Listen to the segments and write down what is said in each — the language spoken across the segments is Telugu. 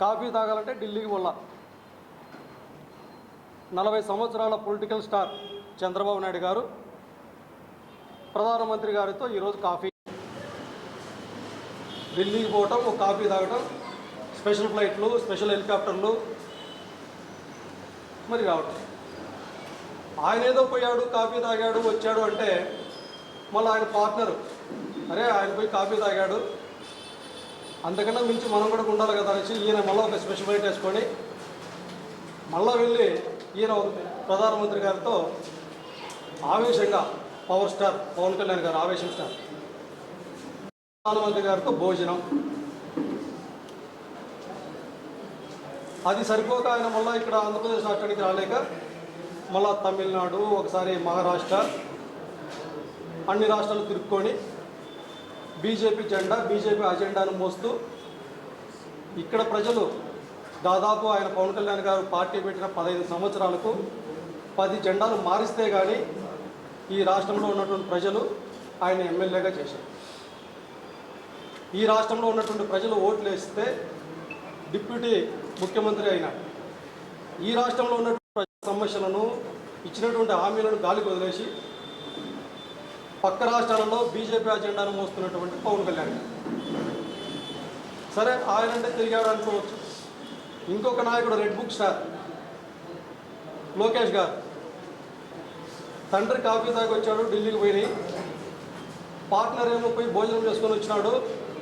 కాఫీ తాగాలంటే ఢిల్లీకి వెళ్ళా. 40 సంవత్సరాల పొలిటికల్ స్టార్ చంద్రబాబు నాయుడు గారు ప్రధానమంత్రి గారితో ఈరోజు కాఫీ ఢిల్లీకి పోవటం, ఒక కాఫీ తాగటం, స్పెషల్ ఫ్లైట్లు, స్పెషల్ హెలికాప్టర్లు మరి రావటం. ఆయన ఏదో పోయాడు, కాఫీ తాగాడు, వచ్చాడు అంటే మళ్ళీ ఆయన పార్ట్నరు అరే ఆయన పోయి కాఫీ తాగాడు, అంతకన్నా మించి మనం కూడా ఉండాలి కదా అనేసి ఈయన మళ్ళీ ఒక స్పెషల్ ఫ్లైట్ వేసుకొని మళ్ళీ వెళ్ళి ఈయన ప్రధానమంత్రి గారితో ఆవేశంగా పవర్ స్టార్ పవన్ కళ్యాణ్ గారు ఆవేశం స్టార్ ప్రధానమంత్రి గారితో భోజనం. అది సరిపోక ఆయన మళ్ళీ ఇక్కడ ఆంధ్రప్రదేశ్ రాష్ట్రానికి రాలేక మళ్ళా తమిళనాడు, ఒకసారి మహారాష్ట్ర, అన్ని రాష్ట్రాలు తిరుక్కొని బీజేపీ జెండా, బీజేపీ అజెండాను మోస్తూ ఇక్కడ ప్రజలు దాదాపు ఆయన పవన్ కళ్యాణ్ గారు పార్టీ పెట్టిన 15 సంవత్సరాలకు 10 జెండాలు మారిస్తే కానీ ఈ రాష్ట్రంలో ఉన్నటువంటి ప్రజలు ఆయన ఎమ్మెల్యేగా చేశారు. ఈ రాష్ట్రంలో ఉన్నటువంటి ప్రజలు ఓట్లు వేస్తే డిప్యూటీ ముఖ్యమంత్రి అయినాడు. ఈ రాష్ట్రంలో ఉన్నటువంటి ప్రజల సమస్యలను, ఇచ్చినటువంటి హామీలను గాలికి వదిలేసి పక్క రాష్ట్రాలలో బీజేపీ అజెండాను మోస్తున్నటువంటి పవన్ కళ్యాణ్ గారు. సరే ఆయనంటే తిరిగాడు అనుకోవచ్చు. ఇంకొక నాయకుడు రెడ్ బుక్ స్టార్ లోకేష్ గారు, తండ్రి కాఫీ తాగి వచ్చాడు, ఢిల్లీకి పోయి పార్ట్నర్ ఏమో పోయి భోజనం చేసుకొని వచ్చినాడు,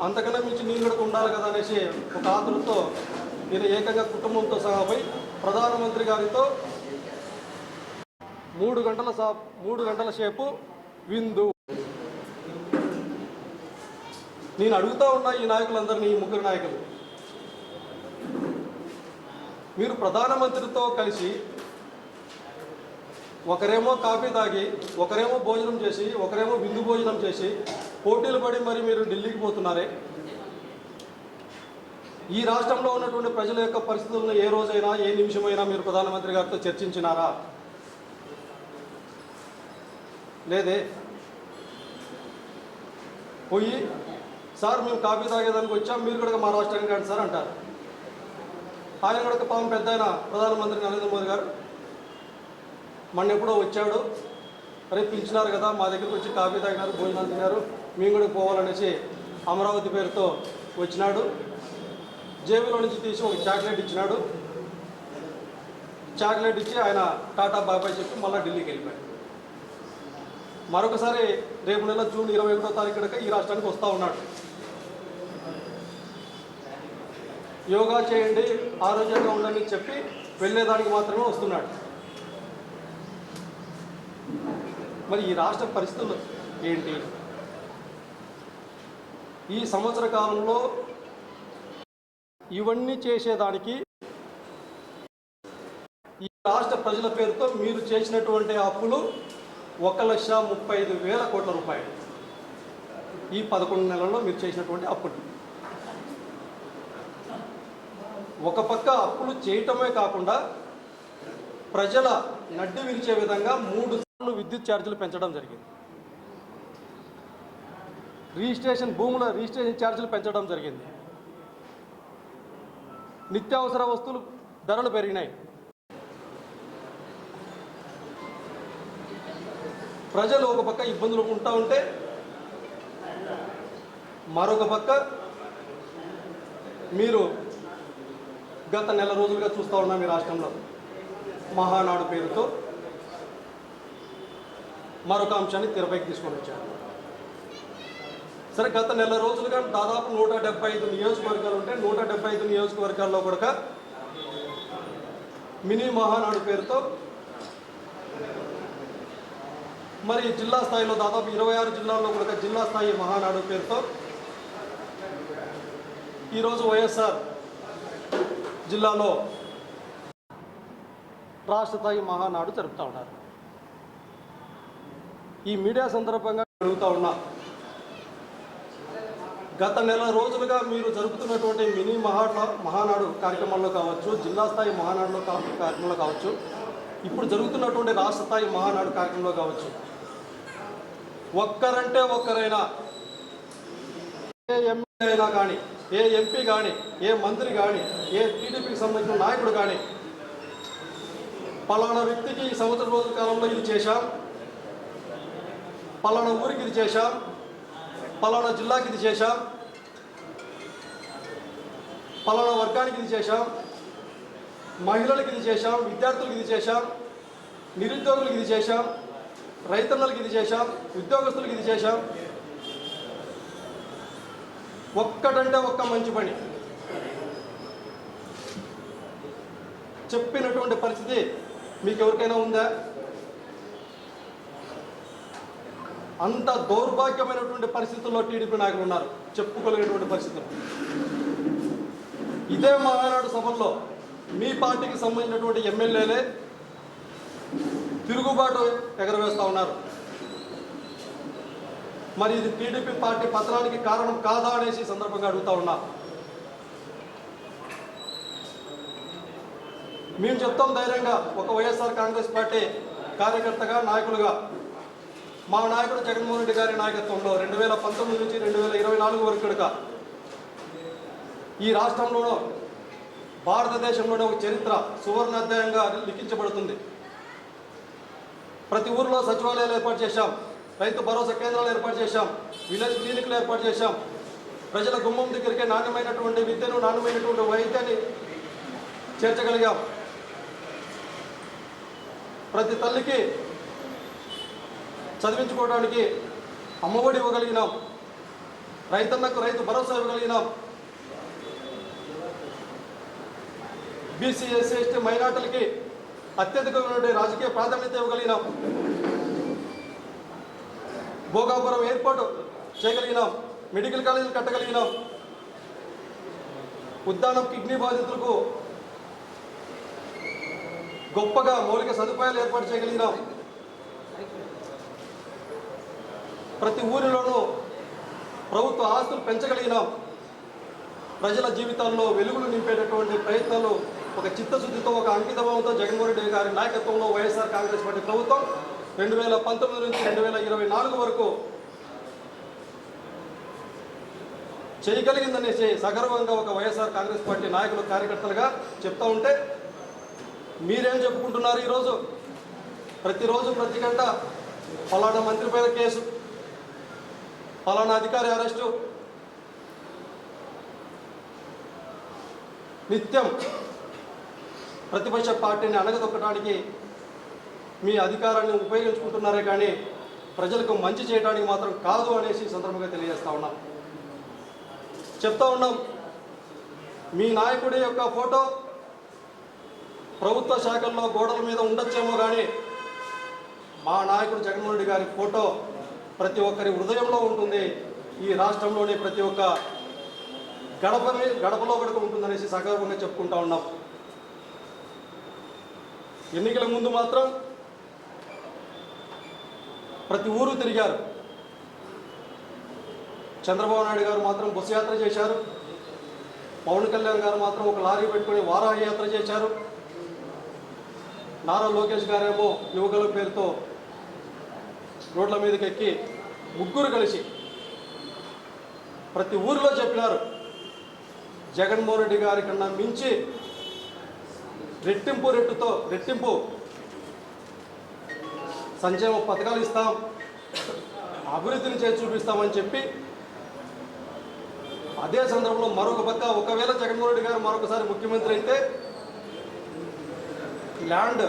అంతకన్నా మించి నేను కూడా ఉండాలి కదా అనేసి ఒక ఆతృతో నేను ఏకంగా కుటుంబంతో సహా పోయి ప్రధానమంత్రి గారితో 3 గంటల సేపు విందు. నేను అడుగుతూ ఉన్నా ఈ నాయకులందరినీ, ఈ ముగ్గురు నాయకులు, మీరు ప్రధానమంత్రితో కలిసి ఒకరేమో కాఫీ తాగి, ఒకరేమో భోజనం చేసి, ఒకరేమో విందు భోజనం చేసి పోటీలు పడి మరి మీరు ఢిల్లీకి పోతున్నారే. ఈ రాష్ట్రంలో ఉన్నటువంటి ప్రజల యొక్క పరిస్థితులను ఏ రోజైనా, ఏ నిమిషమైనా మీరు ప్రధానమంత్రి గారితో చర్చించినారా? లేదే. పోయి సార్ మేము కాఫీ తాగేదానికి వచ్చాం, మీరు కూడా మా రాష్ట్రానికి రండి సార్ అంటారు. ఆయన కూడా పాపం పెద్ద ఆయన ప్రధానమంత్రి నరేంద్ర మోదీ గారు మొన్న ఎప్పుడో వచ్చాడు, రేపు పిలిచినారు కదా మా దగ్గరికి వచ్చి కాఫీ తాగినారు, భోజనాలు తిన్నారు, మేము కూడా పోవాలనేసి అమరావతి పేరుతో వచ్చినాడు. జేబులో నుంచి తీసి ఒక చాక్లెట్ ఇచ్చినాడు. చాక్లెట్ ఇచ్చి ఆయన టాటా బాబాయ్ చెప్పి మళ్ళీ ఢిల్లీకి వెళ్ళిపోయాడు. మరొకసారి రేపు నెల జూన్ 21వ తారీఖున ఈ రాష్ట్రానికి వస్తూ ఉన్నాడు. యోగా చేయండి, ఆరోగ్యంగా ఉండండి చెప్పి వెళ్ళేదానికి మాత్రమే వస్తున్నాడు. మరి ఈ రాష్ట్ర పరిస్థితులు ఏంటి? ఈ సంవత్సర కాలంలో ఇవన్నీ చేసేదానికి ఈ రాష్ట్ర ప్రజల పేరుతో మీరు చేసినటువంటి అప్పులు 1,35,000 కోట్ల రూపాయలు. ఈ 11 నెలల్లో మీరు చేసినటువంటి అప్పులు. ఒక పక్క అప్పులు చేయటమే కాకుండా ప్రజల నడ్డి విరిచే విధంగా 3 సార్లు విద్యుత్ ఛార్జీలు పెంచడం జరిగింది. భూముల రిజిస్ట్రేషన్ ఛార్జీలు పెంచడం జరిగింది. నిత్యావసర వస్తువులు ధరలు పెరిగినాయి. ప్రజలు ఒక పక్క ఇబ్బందులు ఉంటా ఉంటే మరొక పక్క మీరు గత నెల రోజులుగా చూస్తూ ఉన్నాం ఈ రాష్ట్రంలో మహానాడు పేరుతో మరొక అంశాన్ని తెరపైకి తీసుకొని వచ్చారు. సరే, గత నెల రోజులుగా దాదాపు 175 నియోజకవర్గాలు ఉంటే 175 నియోజకవర్గాల్లో కూడా మినీ మహానాడు పేరుతో మరి జిల్లా స్థాయిలో దాదాపు 26 జిల్లాల్లో కూడా జిల్లా స్థాయి మహానాడు పేరుతో ఈరోజు వైఎస్ఆర్ జిల్లాలో రాష్ట్ర స్థాయి మహానాడు జరుపుతూ ఉన్నారు. ఈ మీడియా సందర్భంగా అడుగుతూ ఉన్నా, గత నెల రోజులుగా మీరు జరుపుతున్నటువంటి మినీ మహానాడు కార్యక్రమాల్లో కావచ్చు, జిల్లా స్థాయి మహానాడులో కార్యక్రమంలో కావచ్చు, ఇప్పుడు జరుగుతున్నటువంటి రాష్ట్ర స్థాయి మహానాడు కార్యక్రమంలో కావచ్చు, ఒక్కరంటే ఒక్కరైనా అయినా కానీ, ఏ ఎంపీ కానీ, ఏ మంత్రి కానీ, ఏ టీడీపీకి సంబంధించిన నాయకుడు కానీ పలానా వ్యక్తికి ఈ సంవత్సర రోజుల కాలంలో ఇది చేశాం, పలానా ఊరికి ఇది చేశాం, పలానా జిల్లాకి ఇది చేశాం, పలానా వర్గానికి ఇది చేశాం, మహిళలకు ఇది చేశాం, విద్యార్థులకు ఇది చేశాం, నిరుద్యోగులకు ఇది చేశాం, రైతన్నలకు ఇది చేశాం, ఉద్యోగస్తులకు ఇది చేశాం. ఒక్కటంటే ఒక్క మంచి పని చెప్పినటువంటి పరిస్థితి మీకు ఎవరికైనా ఉందా? అంత దౌర్భాగ్యమైనటువంటి పరిస్థితుల్లో టీడీపీ నాయకులు ఉన్నారు, చెప్పుకోలేనటువంటి పరిస్థితులు. ఇదే మహానాడు సభల్లో మీ పార్టీకి సంబంధించినటువంటి ఎమ్మెల్యేలే తిరుగుబాటు ఎగరవేస్తూ ఉన్నారు. మరి ఇది టీడీపీ పార్టీ పతనానికి కారణం కాదా అనేసి సందర్భంగా అడుగుతా ఉన్నా. మేము చెప్తాం ధైర్యంగా, ఒక వైఎస్ఆర్ కాంగ్రెస్ పార్టీ కార్యకర్తగా, నాయకులుగా, మా నాయకుడు జగన్మోహన్ రెడ్డి గారి నాయకత్వంలో 2019 నుంచి 2024 వరకు ఈ రాష్ట్రంలోనూ భారతదేశంలోనే ఒక చరిత్ర సువర్ణ అధ్యాయంగా లిఖించబడుతుంది. ప్రతి ఊరిలో సచివాలయాలు ఏర్పాటు చేశాం, రైతు భరోసా కేంద్రాలు ఏర్పాటు చేశాం, విలేజ్ క్లినిక్లు ఏర్పాటు చేశాం, ప్రజల గుమ్మం దగ్గరికి నాణ్యమైనటువంటి విద్యను, నాణ్యమైనటువంటి వైద్యాన్ని చేర్చగలిగాం. ప్రతి తల్లికి చదివించుకోవడానికి అమ్మఒడి ఇవ్వగలిగినాం, రైతన్నకు Rythu Bharosa ఇవ్వగలిగినాం, BC, SC, ST, మైనార్టీలకి అత్యధికమైనటువంటి రాజకీయ ప్రాధాన్యత ఇవ్వగలిగినాం, భోగాపురం ఎయిర్పోర్ట్ చేయగలిగినాం, మెడికల్ కాలేజీలు కట్టగలిగినాం, ఉద్దానం కిడ్నీ బాధితులకు గొప్పగా మౌలిక సదుపాయాలు ఏర్పాటు చేయగలిగినాం. ప్రతి ఊరిలోనూ ప్రభుత్వ ఆస్తులు పెంచగలిగినాం. ప్రజల జీవితాల్లో వెలుగులు నింపేటటువంటి ప్రయత్నాలు ఒక చిత్తశుద్ధితో, ఒక అంకితభావంతో జగన్మోహన్ రెడ్డి గారి నాయకత్వంలో వైఎస్ఆర్ కాంగ్రెస్ పార్టీ ప్రభుత్వం 2019 నుంచి 2024 వరకు చేయగలిగిందనేసి సగర్వంగా ఒక వైఎస్ఆర్ కాంగ్రెస్ పార్టీ నాయకులు, కార్యకర్తలుగా చెప్తా ఉంటే మీరేం చెప్పుకుంటున్నారు? ఈరోజు ప్రతిరోజు ప్రతి గంట ఫలానా మంత్రి పైన కేసు, ఫలానా అధికారి అరెస్టు, నిత్యం ప్రతిపక్ష పార్టీని అణగదొక్కడానికి మీ అధికారాన్ని ఉపయోగించుకుంటున్నారే కానీ ప్రజలకు మంచి చేయడానికి మాత్రం కాదు అనేసి సందర్భంగా తెలియజేస్తా ఉన్నాం. చెప్తా ఉన్నాం, మీ నాయకుడి యొక్క ఫోటో ప్రభుత్వ శాఖల్లో గోడల మీద ఉండొచ్చేమో కానీ మా నాయకుడు జగన్మోహన్ రెడ్డి గారి ఫోటో ప్రతి ఒక్కరి హృదయంలో ఉంటుంది. ఈ రాష్ట్రంలోని ప్రతి ఒక్క గడపలో గడప ఉంటుందనేసి సగర్వంగా చెప్పుకుంటా ఉన్నాం. ఎన్నికల ముందు మాత్రం ప్రతి ఊరు తిరిగారు. చంద్రబాబు నాయుడు గారు మాత్రం బస్సు యాత్ర చేశారు, పవన్ కళ్యాణ్ గారు మాత్రం ఒక లారీ పెట్టుకొని వారాహి యాత్ర చేశారు, నారా లోకేష్ గారేమో యువకుల పేరుతో రోడ్ల మీదకి ఎక్కి ముగ్గురు కలిసి ప్రతి ఊరిలో చెప్పినారు, జగన్మోహన్ రెడ్డి గారి కన్నా మించి రెట్టింపు సంక్షేమ పథకాలు ఇస్తాం, అభివృద్ధిని చేసి చూపిస్తామని చెప్పి, అదే సందర్భంలో మరొక పక్క ఒకవేళ జగన్మోహన్ రెడ్డి గారు మరొకసారి ముఖ్యమంత్రి అయితే ల్యాండ్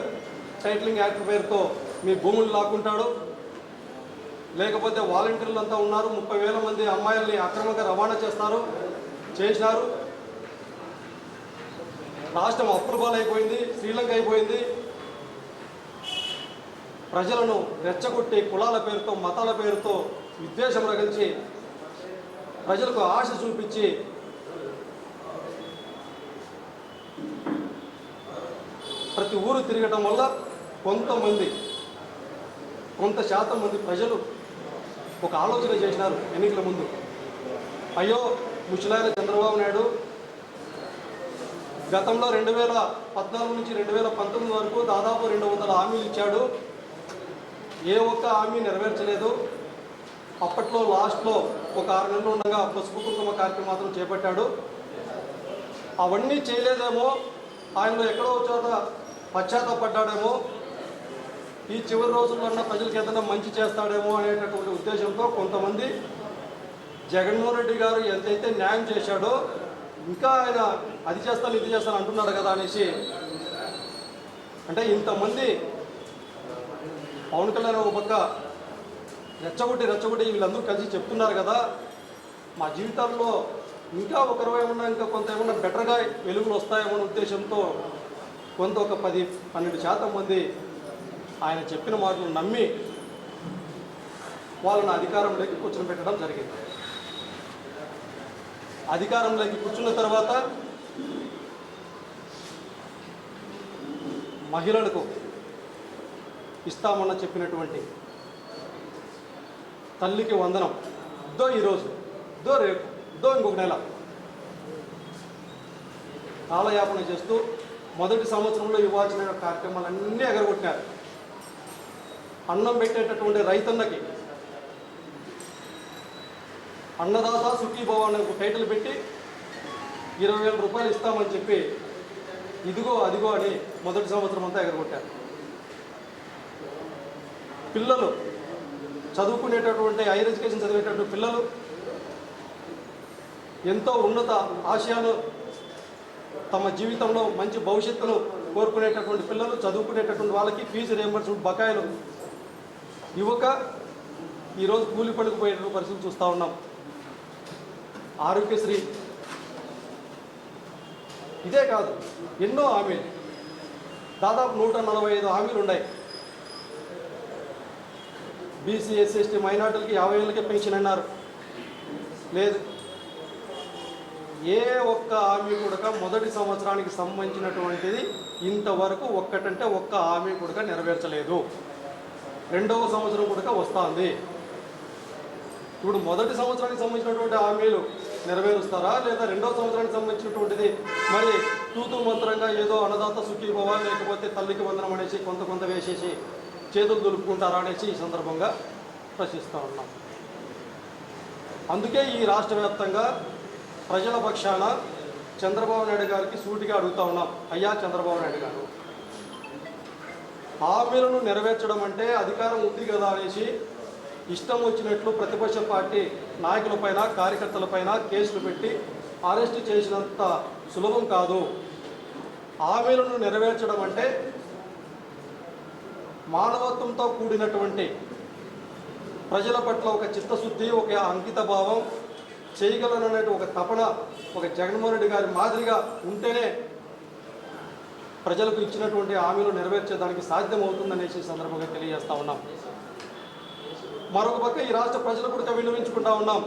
టైటిలింగ్ యాక్ట్ పేరుతో మీ భూములు లాక్కుంటాడు, లేకపోతే వాలంటీర్లు అంతా ఉన్నారు, 30,000 మంది అమ్మాయిల్ని అక్రమంగా రవాణా చేసినారు, రాష్ట్రం అప్రూవల్ శ్రీలంక అయిపోయింది, ప్రజలను రెచ్చగొట్టి కులాల పేరుతో, మతాల పేరుతో విద్వేషం రగిల్చి ప్రజలకు ఆశ చూపించి ప్రతి ఊరు తిరగటం వల్ల కొంత శాతం మంది ప్రజలు ఒక ఆలోచన చేసినారు ఎన్నికల ముందు, అయ్యో ముసలాయన చంద్రబాబు నాయుడు గతంలో 2014 నుంచి 2019 వరకు దాదాపు 200 హామీలు ఇచ్చాడు, ఏ ఒక్క హామీ నెరవేర్చలేదు, అప్పట్లో లాస్ట్లో ఒక 6 నెలలు ఉండగా పసుపు కుంకుమ కార్యక్రమం మాత్రం చేపట్టాడు. అవన్నీ చేయలేదేమో, ఆయనలో ఎక్కడో చోట పశ్చాత్తాపడ్డాడేమో, ఈ చివరి రోజుల్లో ప్రజలకు ఏదైనా మంచి చేస్తాడేమో అనేటటువంటి ఉద్దేశంతో కొంతమంది జగన్మోహన్ రెడ్డి గారు ఎంతైతే న్యాయం చేశాడో ఇంకా ఆయన అది చేస్తాను ఇది చేస్తాను అంటున్నాడు కదా అనేసి, అంటే ఇంతమంది పవన్ కళ్యాణ్ ఒక పక్క రెచ్చగొట్టి వీళ్ళందరూ కలిసి చెప్తున్నారు కదా, మా జీవితాల్లో ఇంకా ఒకరు ఏమన్నా ఇంకా కొంత ఏమన్నా బెటర్గా వెలుగులు వస్తాయేమో అనే ఉద్దేశంతో కొంత ఒక 10-12% మంది ఆయన చెప్పిన మాటలు నమ్మి వాళ్ళని అధికారంలోకి కూర్చోబెట్టడం జరిగింది. అధికారంలోకి కూర్చున్న తర్వాత మహిళలకు ఇస్తామన్న చెప్పినటువంటి తల్లికి వందనం దో ఈరోజు, దో రేపు, దో ఇంకొక నెల కాలయాపన చేస్తూ మొదటి సంవత్సరంలో ఇవ్వాల్సిన కార్యక్రమాలన్నీ ఎగరగొట్టినారు. అన్నం పెట్టేటటువంటి రైతన్నకి అన్నదాత సుఖీభవ అనే ఒక టైటిల్ పెట్టి 20,000 రూపాయలు ఇస్తామని చెప్పి ఇదిగో అదిగో అని మొదటి సంవత్సరం అంతా ఎగరగొట్టారు. పిల్లలు చదువుకునేటటువంటి హైయర్ ఎడ్యుకేషన్ చదివేటటువంటి పిల్లలు, ఎంతో ఉన్నత ఆశయాలు, తమ జీవితంలో మంచి భవిష్యత్తును కోరుకునేటటువంటి పిల్లలు, చదువుకునేటటువంటి వాళ్ళకి ఫీజు రియంబర్స్మెంట్ బకాయిలు ఇవ్వక ఈరోజు కూలి పనికి పోయేటువంటి పరిస్థితులు చూస్తూ ఉన్నాం. ఆరోగ్యశ్రీ ఇదే కాదు, ఎన్నో హామీలు, దాదాపు 145 హామీలు ఉన్నాయి. బీసీ ఎస్సీ ఎస్టీ మైనార్టీలకి 50,000కే పెన్షన్ అన్నారు. లేదు, ఏ ఒక్క హామీ కూడా మొదటి సంవత్సరానికి సంబంధించినటువంటిది ఇంతవరకు ఒక్కటంటే ఒక్క హామీ కూడా నెరవేర్చలేదు. రెండవ సంవత్సరం కూడా వస్తుంది. ఇప్పుడు మొదటి సంవత్సరానికి సంబంధించినటువంటి హామీలు నెరవేరుస్తారా, లేదా రెండవ సంవత్సరానికి సంబంధించినటువంటిది మరి తూతూ మంత్రంగా ఏదో అన్నదాత సుఖీభవ లేకపోతే తల్లికి వందనం అనేసి కొంత వేసేసి చేతులు దులుపుకుంటారా అనేసి ఈ సందర్భంగా ప్రశ్నిస్తూ ఉన్నాం. అందుకే ఈ రాష్ట్ర వ్యాప్తంగా ప్రజల పక్షాన చంద్రబాబు నాయుడు గారికి సూటిగా అడుగుతూ ఉన్నాం. అయ్యా చంద్రబాబు నాయుడు గారు, హామీలను నెరవేర్చడం అంటే అధికారం ఉంది కదా అనేసి ఇష్టం వచ్చినట్లు ప్రతిపక్ష పార్టీ నాయకులపైన కార్యకర్తలపైన కేసులు పెట్టి అరెస్టు చేసినంత సులభం కాదు. హామీలను నెరవేర్చడం అంటే మానవత్వంతో కూడినటువంటి ప్రజల పట్ల ఒక చిత్తశుద్ధి, ఒక అంకిత భావం, చేయగలననే ఒక తపన ఒక జగన్మోహన్ రెడ్డి గారి మాదిరిగా ఉంటేనే ప్రజలకు ఇచ్చినటువంటి హామీలు నెరవేర్చేదానికి సాధ్యమవుతుందనేసి సందర్భంగా తెలియజేస్తూ ఉన్నాం. మరొక పక్క ఈ రాష్ట్ర ప్రజలు కూడా విన్నవించుకుంటా ఉన్నాం.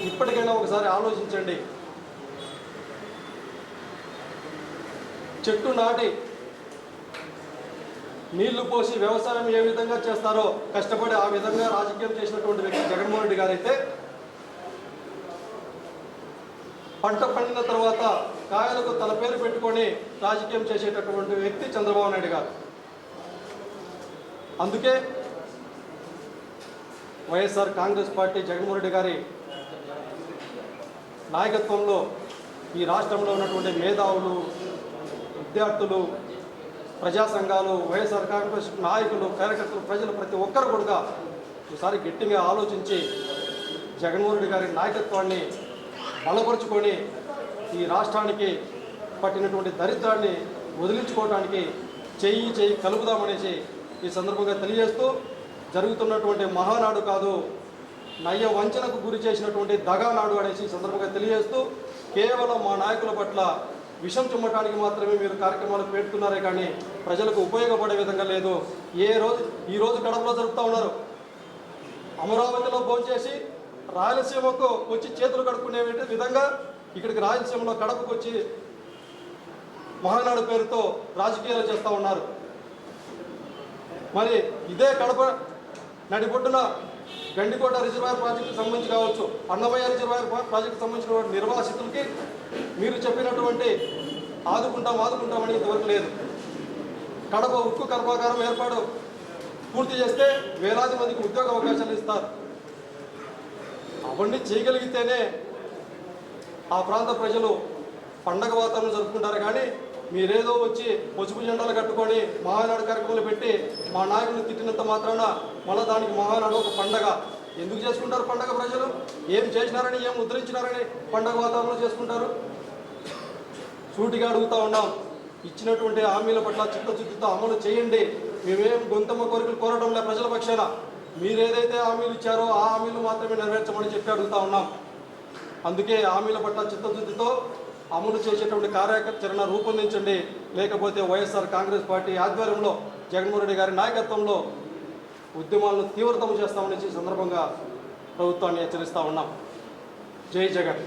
ఇప్పటికైనా ఒకసారి ఆలోచించండి. చెట్టు నాటి నీళ్లు పోసి వ్యవసాయం ఏ విధంగా చేస్తారో కష్టపడి ఆ విధంగా రాజకీయం చేసినటువంటి వ్యక్తి జగన్మోహన్ రెడ్డి గారైతే, పంట పండిన తర్వాత కాయలకు తల పేరు పెట్టుకొని రాజకీయం చేసేటటువంటి వ్యక్తి చంద్రబాబు నాయుడు గారు. అందుకే వైఎస్ఆర్ కాంగ్రెస్ పార్టీ జగన్మోహన్ రెడ్డి గారి నాయకత్వంలో ఈ రాష్ట్రంలో ఉన్నటువంటి మేధావులు, విద్యార్థులు, ప్రజా సంఘాలు, వైఎస్ఆర్ కాంగ్రెస్ నాయకులు, కార్యకర్తలు, ప్రజలు ప్రతి ఒక్కరు కూడా ఒకసారి గట్టిగా ఆలోచించి జగన్మోహన్ రెడ్డి గారి నాయకత్వాన్ని బలపరుచుకొని ఈ రాష్ట్రానికి పట్టినటువంటి దరిద్రాన్ని వదిలించుకోవడానికి చెయ్యి కలుపుదామనేసి ఈ సందర్భంగా తెలియజేస్తూ, జరుగుతున్నటువంటి మహానాడు కాదు, నయ్య వంచనకు గురి చేసినటువంటి దగానాడు అనేసి ఈ సందర్భంగా తెలియజేస్తూ, కేవలం మా నాయకుల పట్ల విషం చుమ్మటానికి మాత్రమే మీరు కార్యక్రమాలు పెడుతున్నారే కానీ ప్రజలకు ఉపయోగపడే విధంగా లేదు. ఈరోజు కడపలో జరుపుతూ ఉన్నారు. అమరావతిలో భోంచేసి రాయలసీమకు వచ్చి చేతులు కడుక్కునే విధంగా ఇక్కడికి రాయలసీమలో కడపకు వచ్చి మహానాడు పేరుతో రాజకీయాలు చేస్తూ ఉన్నారు. మరి ఇదే కడప నడిబొడ్డున గండికోట రిజర్వాయర్ ప్రాజెక్టుకు సంబంధించి కావచ్చు, అన్నమయ్య రిజర్వాయర్ ప్రాజెక్టుకు సంబంధించిన నిర్వాసితులకి మీరు చెప్పినటువంటి ఆదుకుంటామని ఇంతవరకు లేదు. కడప ఉక్కు కర్మాగారం ఏర్పాటు పూర్తి చేస్తే వేలాది మందికి ఉద్యోగ అవకాశాలు ఇస్తారు. అవన్నీ చేయగలిగితేనే ఆ ప్రాంత ప్రజలు పండగ వాతావరణం జరుపుకుంటారు. కానీ మీరేదో వచ్చి పసుపు జెండాలు కట్టుకొని మహానాడు కార్యక్రమాలు పెట్టి మా నాయకుని తిట్టినంత మాత్రాన మళ్ళీ దానికి మహానాడు ఒక పండగ ఎందుకు చేసుకుంటారు? పండగ ప్రజలు ఏం చేసినారని, ఏం ఉద్ధరించినారని పండగ వాతావరణం చేసుకుంటారు? సూటిగా అడుగుతూ ఉన్నాం, ఇచ్చినటువంటి హామీల పట్ల చిత్తశుద్ధితో అమలు చేయండి. మేమేం గొంతమ్మ కోరికలు కోరడం లే ప్రజల పక్షాన. మీరేదైతే హామీలు ఇచ్చారో ఆ హామీలు మాత్రమే నెరవేర్చమని చెప్పి అడుగుతూ ఉన్నాం. అందుకే హామీల పట్ల చిత్తశుద్ధితో అమలు చేసేటువంటి కార్యాచరణ రూపొందించండి. లేకపోతే వైఎస్ఆర్ కాంగ్రెస్ పార్టీ ఆధ్వర్యంలో జగన్మోహన్ రెడ్డి గారి నాయకత్వంలో ఉద్యమాలను తీవ్రతరం చేస్తామని సందర్భంగా ప్రభుత్వాన్ని హెచ్చరిస్తూ ఉన్నాం. జై జగన్.